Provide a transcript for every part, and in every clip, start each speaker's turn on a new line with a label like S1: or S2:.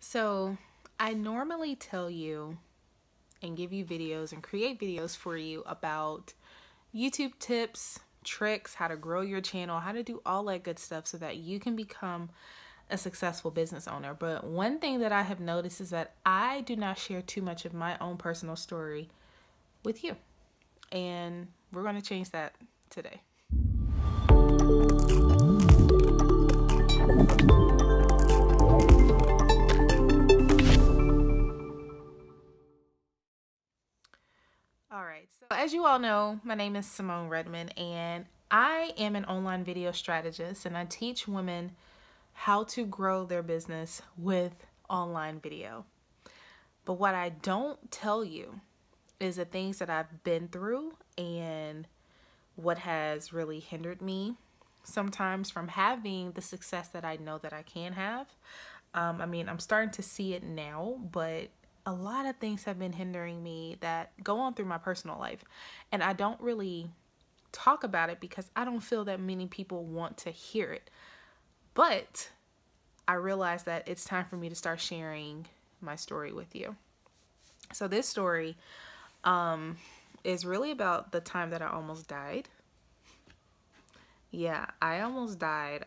S1: So I normally tell you and give you videos and create videos for you about YouTube tips, tricks, how to grow your channel, how to do all that good stuff so that you can become a successful business owner. But one thing that I have noticed is that I do not share too much of my own personal story with you. And we're going to change that today. All right, so as you all know, my name is Symone Redmond, and I am an online video strategist, and I teach women how to grow their business with online video. But what I don't tell you is the things that I've been through and what has really hindered me sometimes from having the success that I know that I can have. I'm starting to see it now, but a lot of things have been hindering me that go on through my personal life. And I don't really talk about it because I don't feel that many people want to hear it. But I realized that it's time for me to start sharing my story with you. So this story is really about the time that I almost died. Yeah, I almost died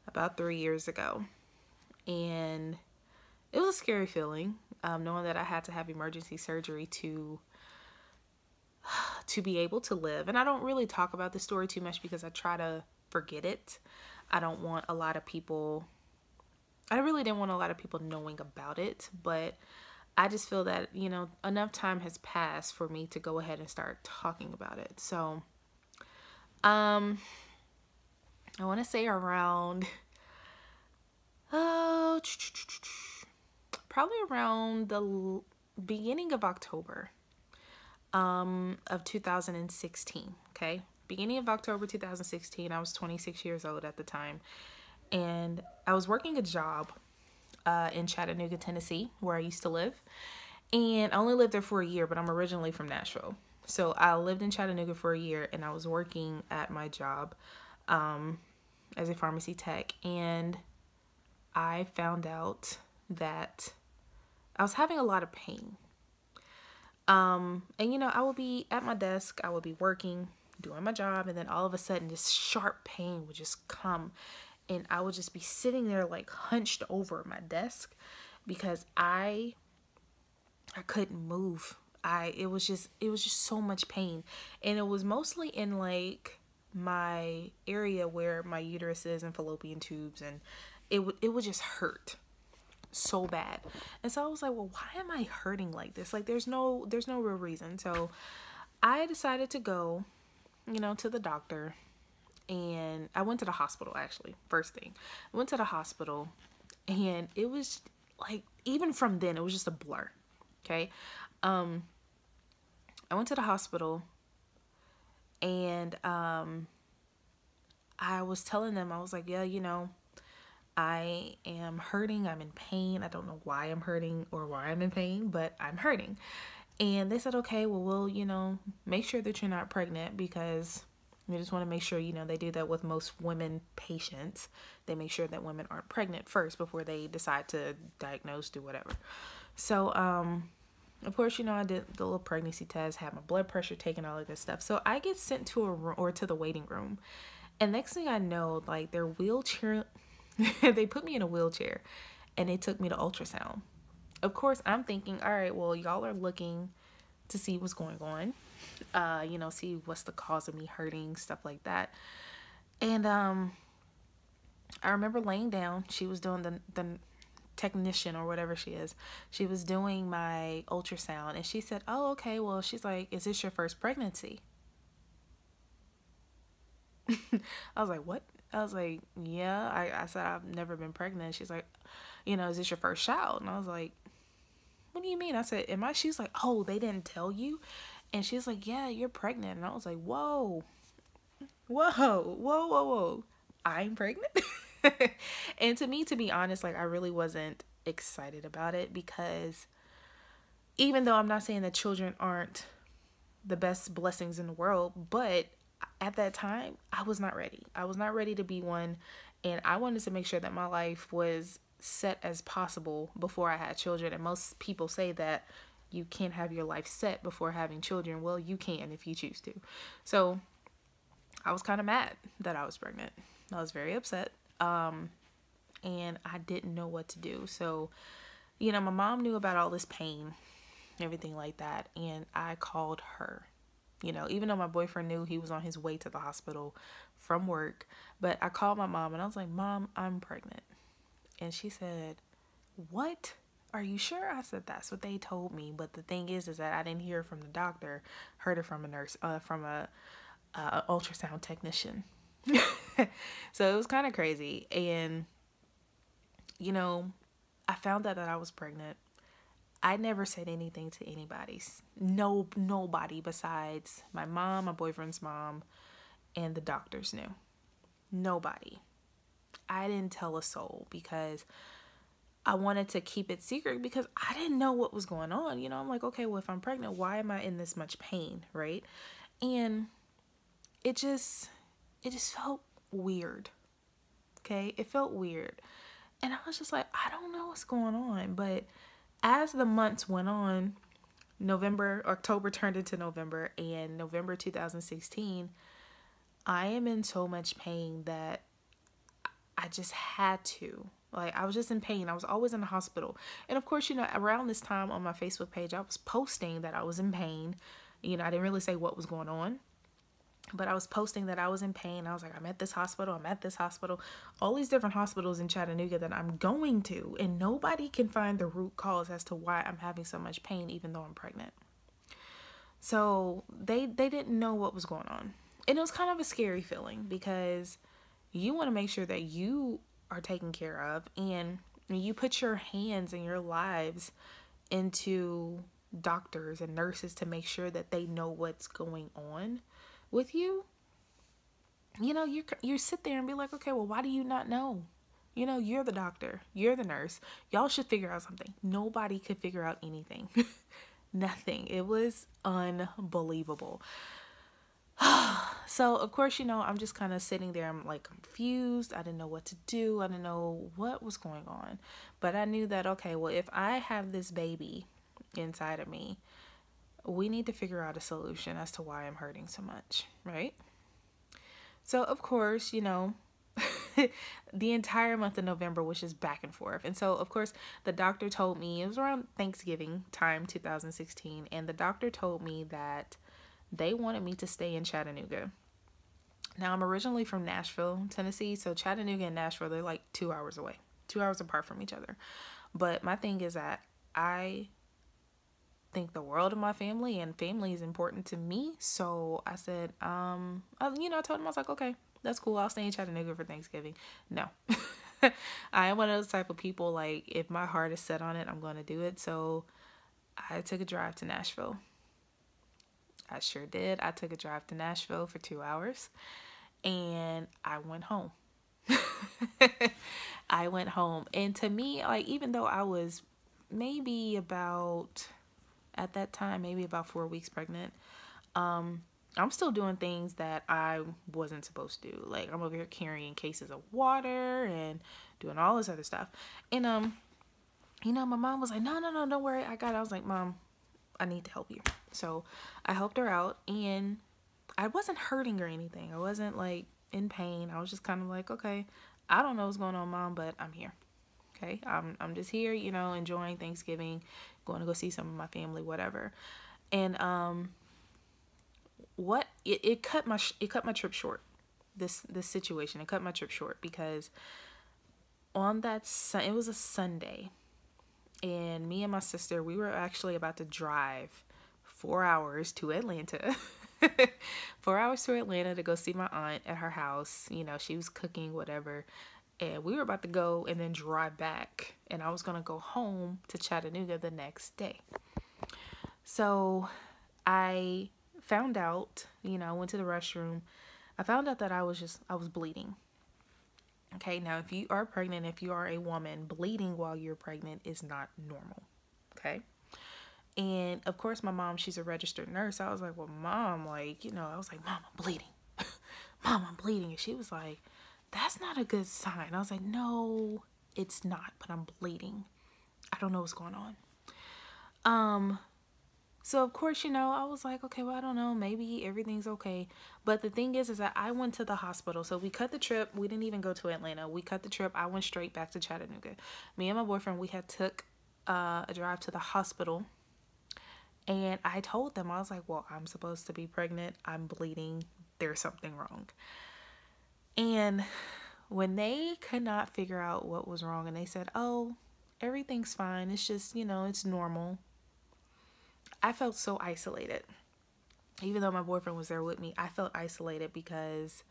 S1: about 3 years ago. And it was a scary feeling, knowing that I had to have emergency surgery to be able to live. And I don't really talk about this story too much because I try to forget it. I don't want a lot of people, I really didn't want a lot of people knowing about it, but I just feel that, you know, enough time has passed for me to go ahead and start talking about it. So, I want to say around, probably around the beginning of October of 2016, okay? Beginning of October 2016, I was 26 years old at the time, and I was working a job in Chattanooga, Tennessee, where I used to live, and I only lived there for a year, but I'm originally from Nashville. So I lived in Chattanooga for a year, and I was working at my job as a pharmacy tech, and I found out that I was having a lot of pain. And you know, I would be at my desk, I would be working, doing my job, and then all of a sudden this sharp pain would just come, and I would just be sitting there like hunched over my desk because I couldn't move. It was just so much pain, and it was mostly in like my area where my uterus is and fallopian tubes, and it would just hurt so bad. And so I was like, well, why am I hurting like this? Like there's no real reason. So I decided to go, you know, to the doctor, and I went to the hospital. Actually, first thing, I went to the hospital, and it was like, even from then it was just a blur. Okay. I went to the hospital, and I was telling them, I was like, yeah, you know, I am hurting. I'm in pain. I don't know why I'm hurting or why I'm in pain, but I'm hurting. And they said, okay, well, we'll, you know, make sure that you're not pregnant, because we just want to make sure, you know, they do that with most women patients. They make sure that women aren't pregnant first before they decide to diagnose, do whatever. So, of course, you know, I did the little pregnancy test, had my blood pressure taken, all of this stuff. So I get sent to a room, or to the waiting room. And next thing I know, like their wheelchair, they put me in a wheelchair, and they took me to ultrasound. Of course, I'm thinking, all right, well, y'all are looking to see what's going on, you know, see what's the cause of me hurting, stuff like that. And I remember laying down. She was doing the technician, or whatever she is. She was doing my ultrasound, and she said, oh, okay, well, she's like, is this your first pregnancy? I was like, what? I was like, yeah. I said, I've never been pregnant. She's like, you know, is this your first child? And I was like, what do you mean? I said, am I? She's like, oh, they didn't tell you? And she's like, yeah, you're pregnant. And I was like, whoa, whoa, whoa, whoa, whoa. I'm pregnant? And to me, to be honest, like I really wasn't excited about it, because even though I'm not saying that children aren't the best blessings in the world, but at that time I was not ready. I was not ready to be one, and I wanted to make sure that my life was set as possible before I had children. And most people say that you can't have your life set before having children. Well, you can if you choose to. So I was kind of mad that I was pregnant. I was very upset. And I didn't know what to do. So, you know, my mom knew about all this pain, everything like that. And I called her, you know, even though my boyfriend knew he was on his way to the hospital from work. But I called my mom and I was like, Mom, I'm pregnant. And she said, what? Are you sure? I said, that's what they told me. But the thing is that I didn't hear it from the doctor, heard it from a nurse, from a ultrasound technician. So it was kind of crazy. And, you know, I found out that I was pregnant. I never said anything to anybody. Nobody besides my mom, my boyfriend's mom, and the doctors knew. Nobody. I didn't tell a soul because I wanted to keep it secret because I didn't know what was going on. You know, I'm like, okay, well, if I'm pregnant, why am I in this much pain, right? And it just felt weird. Okay, it felt weird. And I was just like, I don't know what's going on. But as the months went on, October turned into November, and November 2016, I am in so much pain that I just had to. Like, I was just in pain. I was always in the hospital. And of course, you know, around this time on my Facebook page, I was posting that I was in pain. You know, I didn't really say what was going on, but I was posting that I was in pain. I was like, I'm at this hospital. I'm at this hospital. All these different hospitals in Chattanooga that I'm going to. And nobody can find the root cause as to why I'm having so much pain, even though I'm pregnant. So they didn't know what was going on. And it was kind of a scary feeling because you want to make sure that you are taken care of, and you put your hands and your lives into doctors and nurses to make sure that they know what's going on with you. You know, you sit there and be like, okay, well, why do you not know? You know, you're the doctor, you're the nurse. Y'all should figure out something. Nobody could figure out anything. Nothing. It was unbelievable. So, of course, you know, I'm just kind of sitting there. I'm like confused. I didn't know what to do. I didn't know what was going on. But I knew that, okay, well, if I have this baby inside of me, we need to figure out a solution as to why I'm hurting so much, right? So, of course, you know, the entire month of November was just back and forth. And so, of course, the doctor told me, it was around Thanksgiving time, 2016, and the doctor told me that they wanted me to stay in Chattanooga. Now, I'm originally from Nashville, Tennessee, so Chattanooga and Nashville, they're like 2 hours away, 2 hours apart from each other. But my thing is that I think the world of my family, and family is important to me. So I said, I told him, I was like, okay, that's cool. I'll stay in Chattanooga for Thanksgiving. No. I am one of those type of people, like, if my heart is set on it, I'm going to do it. So I took a drive to Nashville. I sure did. I took a drive to Nashville for 2 hours, and I went home. I went home. And to me, like, even though I was maybe about, at that time, maybe about 4 weeks pregnant, I'm still doing things that I wasn't supposed to do. Like, I'm over here carrying cases of water and doing all this other stuff. And, my mom was like, no, don't worry. I got it. I was like, Mom, I need to help you. So I helped her out, and I wasn't hurting or anything. I wasn't like in pain. I was just kind of like, okay, I don't know what's going on, Mom, but I'm here. Okay. I'm just here, enjoying Thanksgiving, going to go see some of my family, whatever. And, it cut my trip short. This situation, it cut my trip short because on that it was a Sunday, and me and my sister, we were actually about to drive 4 hours to Atlanta. 4 hours to Atlanta to go see my aunt at her house. She was cooking, whatever. And we were about to go and then drive back. And I was going to go home to Chattanooga the next day. So I found out, I went to the restroom. I found out that I was bleeding. Okay, now if you are pregnant, if you are a woman, bleeding while you're pregnant is not normal. Okay. And of course, my mom, she's a registered nurse. I was like, well, Mom, I was like, Mom, I'm bleeding. Mom, I'm bleeding. And she was like, that's not a good sign. I was like, no, it's not, but I'm bleeding. I don't know what's going on. So of course, I was like, okay, well, I don't know, maybe everything's okay. But the thing is that I went to the hospital. So we cut the trip. We didn't even go to Atlanta. We cut the trip. I went straight back to Chattanooga. Me and my boyfriend, we had took a drive to the hospital. And I told them, I was like, well, I'm supposed to be pregnant. I'm bleeding. There's something wrong. And when they could not figure out what was wrong, and they said, oh, everything's fine. It's just, it's normal. I felt so isolated. Even though my boyfriend was there with me, I felt isolated because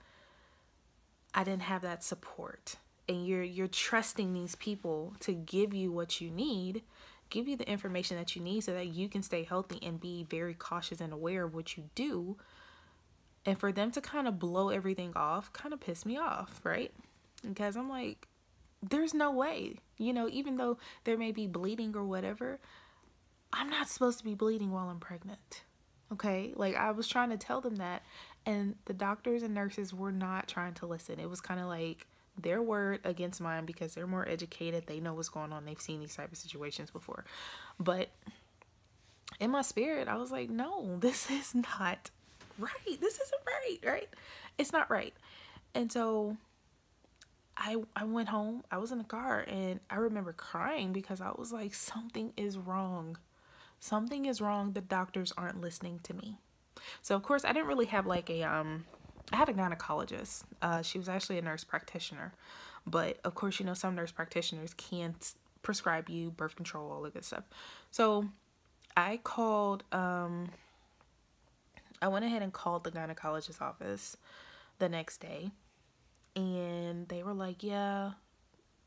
S1: I didn't have that support. And you're trusting these people to give you what you need, give you the information that you need so that you can stay healthy and be very cautious and aware of what you do. And for them to kind of blow everything off kind of pissed me off, right? Because I'm like, there's no way, even though there may be bleeding or whatever, I'm not supposed to be bleeding while I'm pregnant. Okay? Like, I was trying to tell them that, and the doctors and nurses were not trying to listen. It was kind of like their word against mine because they're more educated. They know what's going on. They've seen these type of situations before. But in my spirit, I was like, no, this is not right. This isn't right, right? It's not right. And so I went home. I was in the car, and I remember crying because I was like, something is wrong. Something is wrong. The doctors aren't listening to me. So of course I didn't really have like I had a gynecologist. She was actually a nurse practitioner, but of course, some nurse practitioners can't prescribe you birth control, all that good stuff. So I called, I went ahead and called the gynecologist's office the next day, and they were like, yeah,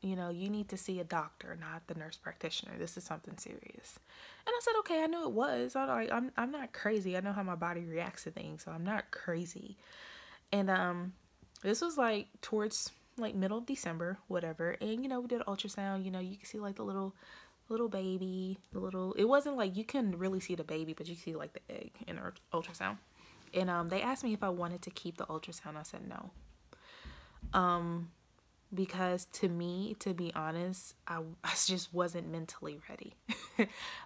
S1: you need to see a doctor, not the nurse practitioner. This is something serious. And I said, okay, I knew it was. I'm not crazy. I know how my body reacts to things, so I'm not crazy. And this was like towards like middle of December, whatever. And we did an ultrasound. You can see like the little baby, it wasn't like you couldn't really see the baby, but you see like the egg in our ultrasound. And they asked me if I wanted to keep the ultrasound. I said no. Because to me, to be honest, I just wasn't mentally ready.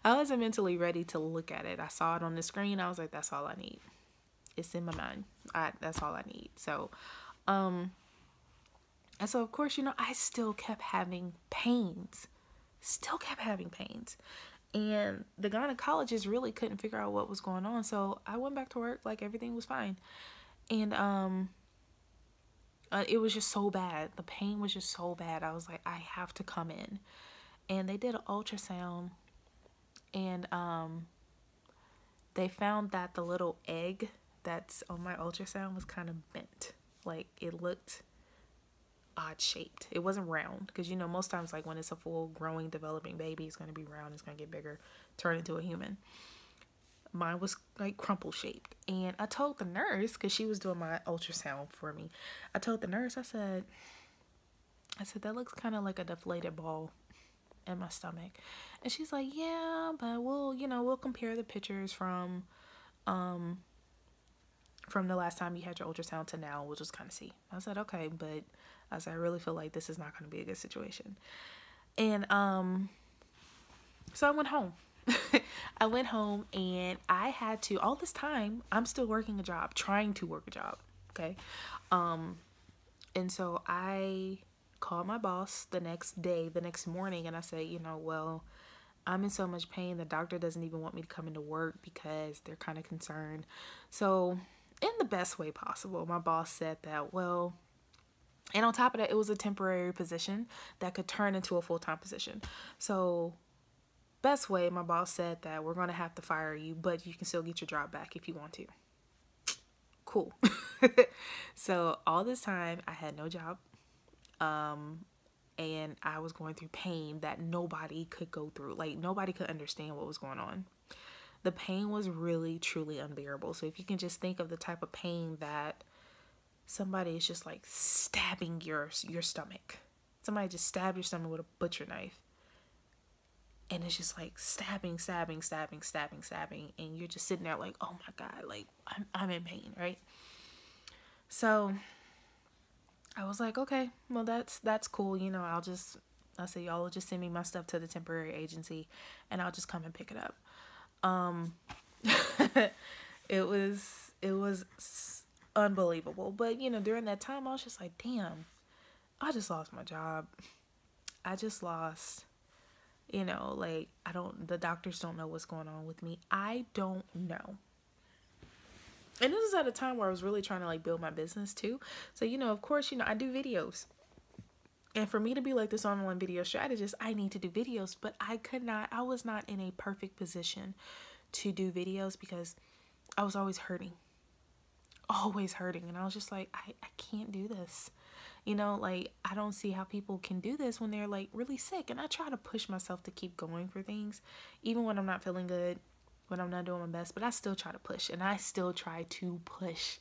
S1: I wasn't mentally ready to look at it. I saw it on the screen. I was like, that's all I need. It's in my mind. That's all I need. So, and so of course, I still kept having pains. And the gynecologist really couldn't figure out what was going on. So I went back to work like everything was fine. And, it was just so bad. The pain was just so bad. I was like, I have to come in. And they did an ultrasound, and they found that the little egg that's on my ultrasound was kind of bent. Like, it looked odd shaped. It wasn't round, because most times, like, when it's a full growing developing baby, it's going to be round, it's going to get bigger, turn into a human. Mine was like crumple shaped. And I told the nurse, because she was doing my ultrasound for me, I told the nurse, I said that looks kind of like a deflated ball in my stomach. And she's like, yeah, but we'll compare the pictures from the last time you had your ultrasound to now. We'll just kind of see. I said, okay, but I said, I really feel like this is not going to be a good situation. And so I went home. I went home, and I had to, all this time, I'm still working a job, trying to work a job, okay? And so I called my boss the next morning, and I said, well, I'm in so much pain, the doctor doesn't even want me to come into work because they're kind of concerned. So, in the best way possible, my boss said that, well, and on top of that, it was a temporary position that could turn into a full-time position. So, best way, my boss said that we're going to have to fire you, but you can still get your job back if you want to. Cool. So all this time I had no job, and I was going through pain that nobody could go through. Like, nobody could understand what was going on. The pain was really truly unbearable. So if you can just think of the type of pain that somebody is just like stabbing your stomach. Somebody just stabbed your stomach with a butcher knife. And it's just like stabbing, and you're just sitting there like, oh my God, like I'm in pain, right? So I was like, okay, well that's cool, I'll just I said, y'all will just send me my stuff to the temporary agency and I'll just come and pick it up. It was unbelievable. But, you know, during that time, I was just like, damn, I just lost my job. I just lost, you know, like, the doctors don't know what's going on with me. I don't know. And this was at a time where I was really trying to, like, build my business too. So, you know, of course, you know, I do videos. And for me to be like this online video strategist, I need to do videos. But I was not in a perfect position to do videos because I was always hurting. Always hurting. And I was just like, I can't do this. You know, like, I don't see how people can do this when they're, like, really sick. And I try to push myself to keep going for things, even when I'm not feeling good, when I'm not doing my best. But I still try to push. And I still try to push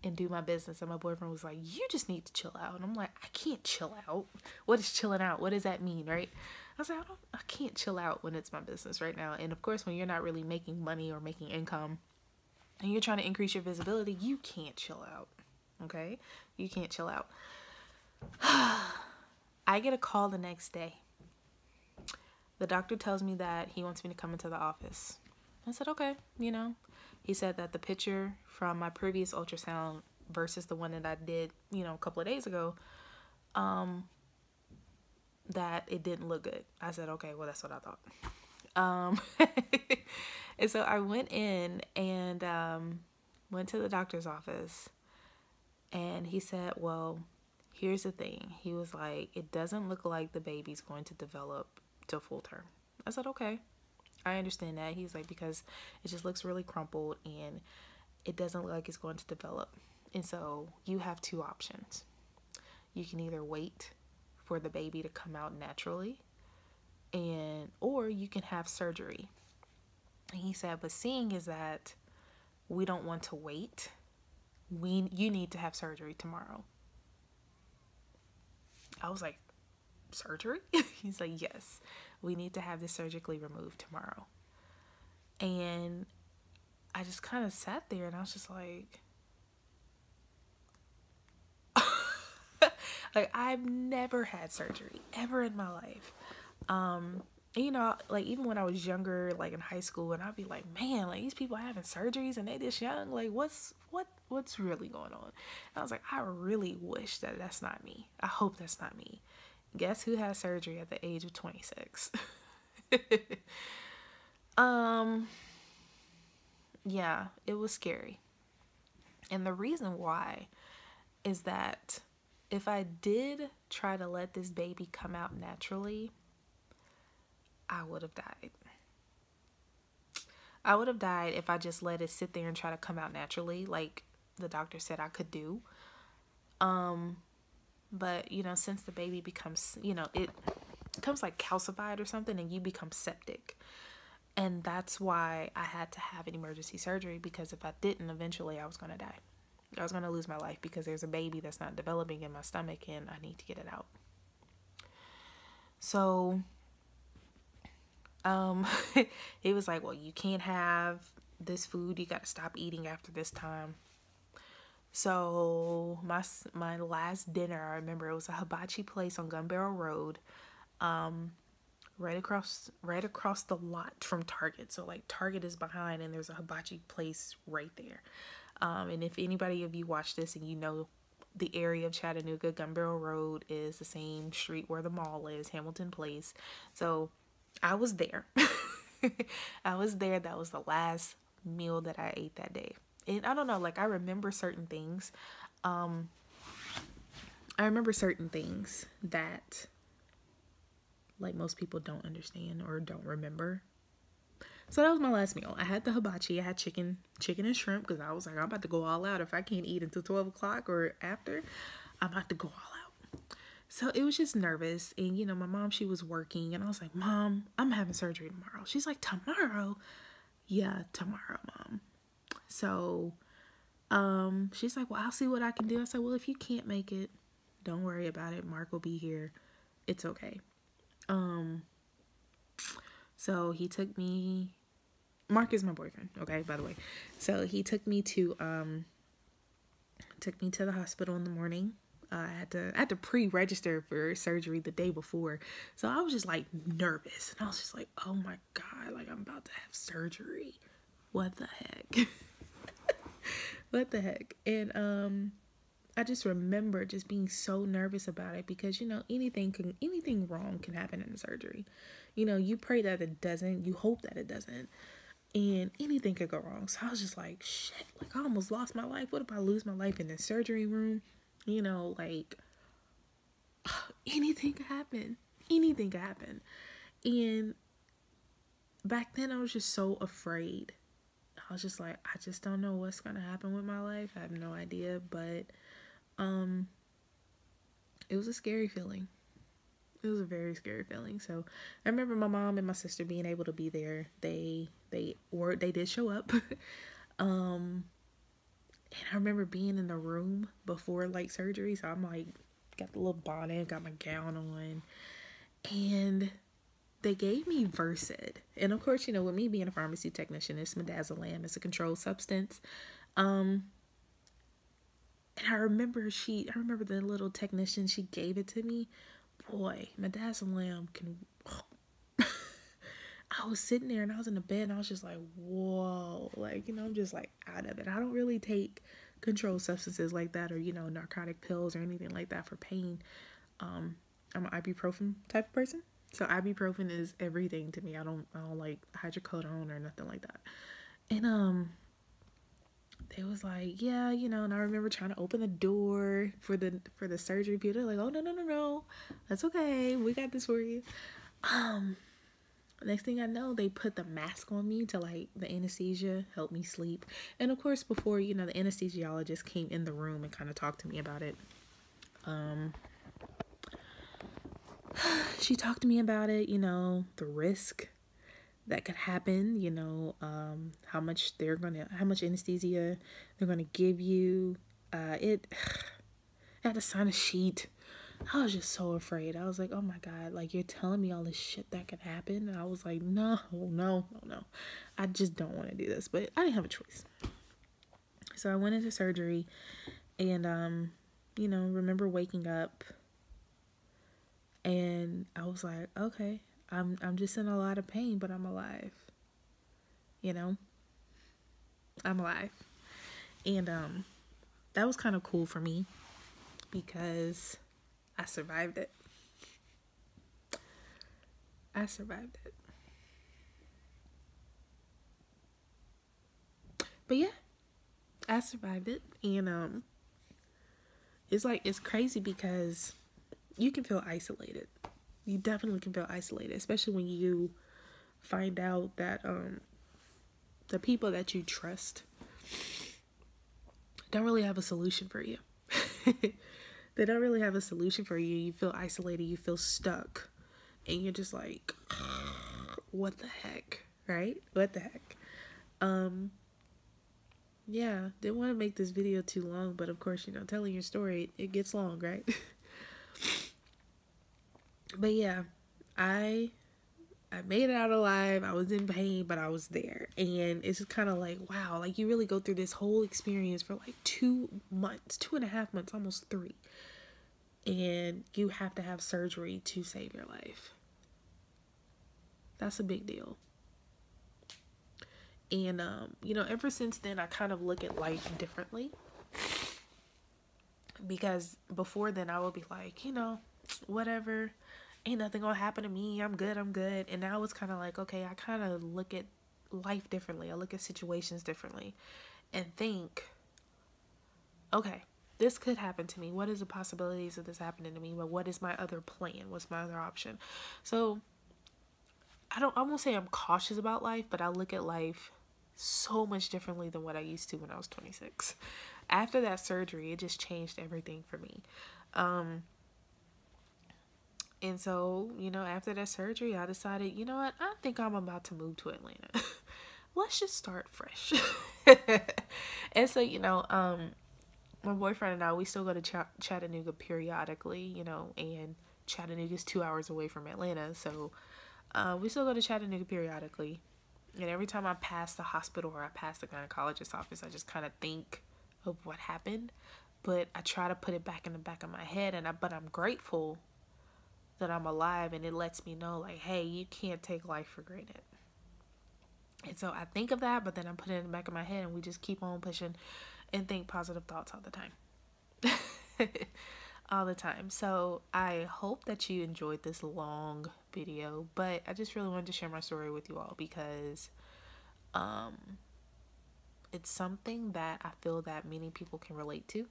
S1: and do my business. And my boyfriend was like, you just need to chill out. And I'm like, I can't chill out. What is chilling out? What does that mean, right? I was like, I can't chill out when it's my business right now. And, of course, when you're not really making money or making income and you're trying to increase your visibility, you can't chill out, okay? You can't chill out. I get a call the next day. The doctor tells me that he wants me to come into the office. I said, okay, you know. He said that the picture from my previous ultrasound versus the one that I did, you know, a couple of days ago, that it didn't look good. I said, okay, well, that's what I thought. And so I went in and went to the doctor's office, and he said, well, here's the thing. He was like, it doesn't look like the baby's going to develop to full term. I said, okay, I understand that. He's like, because it just looks really crumpled and it doesn't look like it's going to develop. And so you have two options. You can either wait for the baby to come out naturally, or you can have surgery. And he said, but seeing is that we don't want to wait. You need to have surgery tomorrow. I was like, surgery? He's like, yes, we need to have this surgically removed tomorrow. And I just kind of sat there and I was just like, like, I've never had surgery ever in my life. You know, like, even when I was younger, like in high school, and I'd be like, man, like, these people having surgeries and they this young, like, what's really going on? And I was like, I really wish that that's not me. I hope that's not me. Guess who had surgery at the age of 26? Yeah, it was scary. And the reason why is that if I did try to let this baby come out naturally, I would have died. I would have died if I just let it sit there and try to come out naturally, like the doctor said I could do. But, you know, since the baby becomes, you know, it becomes like calcified or something and you become septic. And that's why I had to have an emergency surgery, because if I didn't, eventually I was going to die. I was going to lose my life because there's a baby that's not developing in my stomach and I need to get it out. So, he was like, well, you can't have this food. You got to stop eating after this time. So my last dinner, I remember it was a hibachi place on Gun Barrel Road, right across the lot from Target. So like Target is behind and there's a hibachi place right there. And if anybody of you watch this and you know the area of Chattanooga, Gun Barrel Road is the same street where the mall is, Hamilton Place. So I was there. I was there. That was the last meal that I ate that day. And I don't know, like, I remember certain things. I remember certain things that, like, most people don't understand or don't remember. So that was my last meal. I had the hibachi. I had chicken and shrimp, because I was like, I'm about to go all out. If I can't eat until 12 o'clock or after, I'm about to go all out. So it was just nervous. And, you know, my mom, she was working. And I was like, Mom, I'm having surgery tomorrow. She's like, tomorrow? Yeah, tomorrow, Mom. So, she's like, well, I'll see what I can do. I said, well, if you can't make it, don't worry about it. Mark will be here. It's okay. So he took me, Mark is my boyfriend, okay, by the way. So he took me to the hospital in the morning. I had to pre-register for surgery the day before. So I was just like nervous. And I was just like, oh my God, like I'm about to have surgery. What the heck? What the heck? And I just remember just being so nervous about it because, you know, anything wrong can happen in the surgery. You know, you pray that it doesn't, you hope that it doesn't, and anything could go wrong. So I was just like, shit, like I almost lost my life. What if I lose my life in the surgery room? You know, like anything could happen. Anything could happen. And back then I was just so afraid. I was just like, I just don't know what's going to happen with my life. I have no idea, but it was a scary feeling. It was a very scary feeling. So I remember my mom and my sister being able to be there. They did show up. And I remember being in the room before like surgery. So I'm like, got the little bonnet, got my gown on, and they gave me Versed. And of course, you know, with me being a pharmacy technician, it's midazolam. It's a controlled substance. And I remember the little technician, she gave it to me. Boy, midazolam can... I was sitting there and I was in the bed and I was just like, whoa. Like, you know, I'm just like out of it. I don't really take controlled substances like that or, you know, narcotic pills or anything like that for pain. I'm an ibuprofen type of person. So ibuprofen is everything to me. I don't like hydrocodone or nothing like that. And they was like, yeah, you know, and I remember trying to open the door for the surgery people. They're like, oh no, that's okay, we got this for you. Next thing I know, they put the mask on me to like the anesthesia help me sleep. And of course, before, you know, the anesthesiologist came in the room and kind of talked to me about it. She talked to me about it, you know, the risk that could happen, you know, how much anesthesia they're gonna give you. I had to sign a sheet. I was just so afraid. I was like, oh my God, like you're telling me all this shit that could happen. And I was like, no. I just don't want to do this. But I didn't have a choice. So I went into surgery and, you know, remember waking up and I was like, okay, I'm just in a lot of pain, but I'm alive. You know, I'm alive. And, that was kind of cool for me because I survived it. But yeah, I survived it. And it's crazy because you can feel isolated. You definitely can feel isolated, especially when you find out that the people that you trust don't really have a solution for you. They don't really have a solution for you. You feel isolated. You feel stuck. And you're just like, what the heck? Right? What the heck? Yeah, didn't want to make this video too long. But of course, you know, telling your story, it gets long, right? But yeah, I made it out alive. I was in pain, but I was there. And it's just kind of like, wow, like you really go through this whole experience for like 2 months, 2.5 months, almost 3. And you have to have surgery to save your life. That's a big deal. And, you know, ever since then, I kind of look at life differently. Because before then, I would be like, you know, whatever. Ain't nothing gonna happen to me. I'm good. And now it's kind of like, okay, I kind of look at life differently. I look at situations differently and think, okay, this could happen to me. What is the possibilities of this happening to me? But what is my other plan? What's my other option? So I won't say I'm cautious about life, but I look at life so much differently than what I used to when I was 26. After that surgery, it just changed everything for me. And so, you know, after that surgery, I decided, you know what? I think I'm about to move to Atlanta. Let's just start fresh. And so, you know, my boyfriend and I, we still go to Chattanooga periodically, you know, and Chattanooga is 2 hours away from Atlanta. So we still go to Chattanooga periodically. And every time I pass the hospital or I pass the gynecologist's office, I just kind of think of what happened. but I try to put it back in the back of my head, but I'm grateful that I'm alive, and it lets me know, like, hey, you can't take life for granted. And so I think of that, but then I put it in the back of my head, and we just keep on pushing and think positive thoughts all the time. All the time. So I hope that you enjoyed this long video, but I just really wanted to share my story with you all because it's something that I feel that many people can relate to,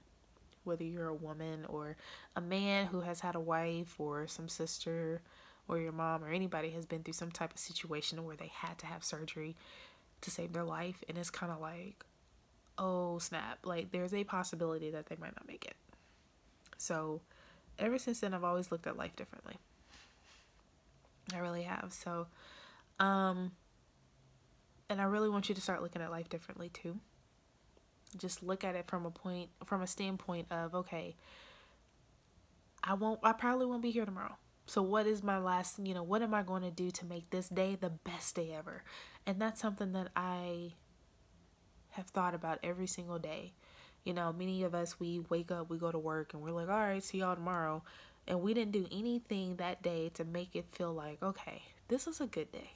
S1: whether you're a woman or a man who has had a wife or some sister or your mom or anybody has been through some type of situation where they had to have surgery to save their life. And it's kind of like, oh snap, like there's a possibility that they might not make it. So ever since then, I've always looked at life differently. I really have. So, and I really want you to start looking at life differently too. Just look at it from a standpoint of, okay, I probably won't be here tomorrow. So what is my last, what am I going to do to make this day the best day ever? And that's something that I have thought about every single day. Many of us, we wake up, we go to work, and we're like, all right, see y'all tomorrow. And we didn't do anything that day to make it feel like, okay, this was a good day.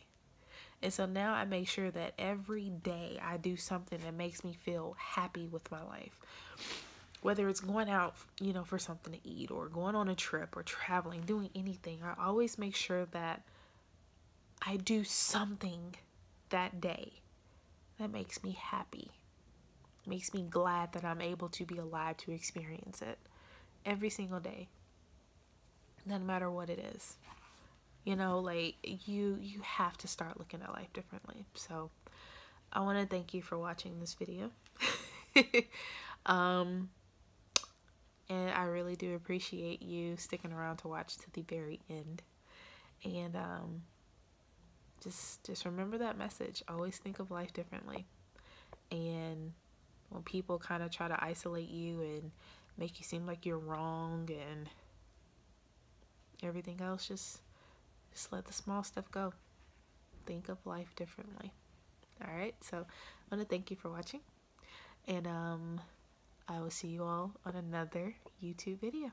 S1: And so now I make sure that every day I do something that makes me feel happy with my life. Whether it's going out, for something to eat, or going on a trip, or traveling, doing anything, I always make sure that I do something that day that makes me happy. Makes me glad that I'm able to be alive to experience it every single day. No matter what it is. Like you have to start looking at life differently. So I want to thank you for watching this video. And I really do appreciate you sticking around to watch to the very end. And just remember that message. Always think of life differently. And when people kind of try to isolate you and make you seem like you're wrong and everything else, just let the small stuff go. Think of life differently. All right, so I want to thank you for watching, and I will see you all on another YouTube video.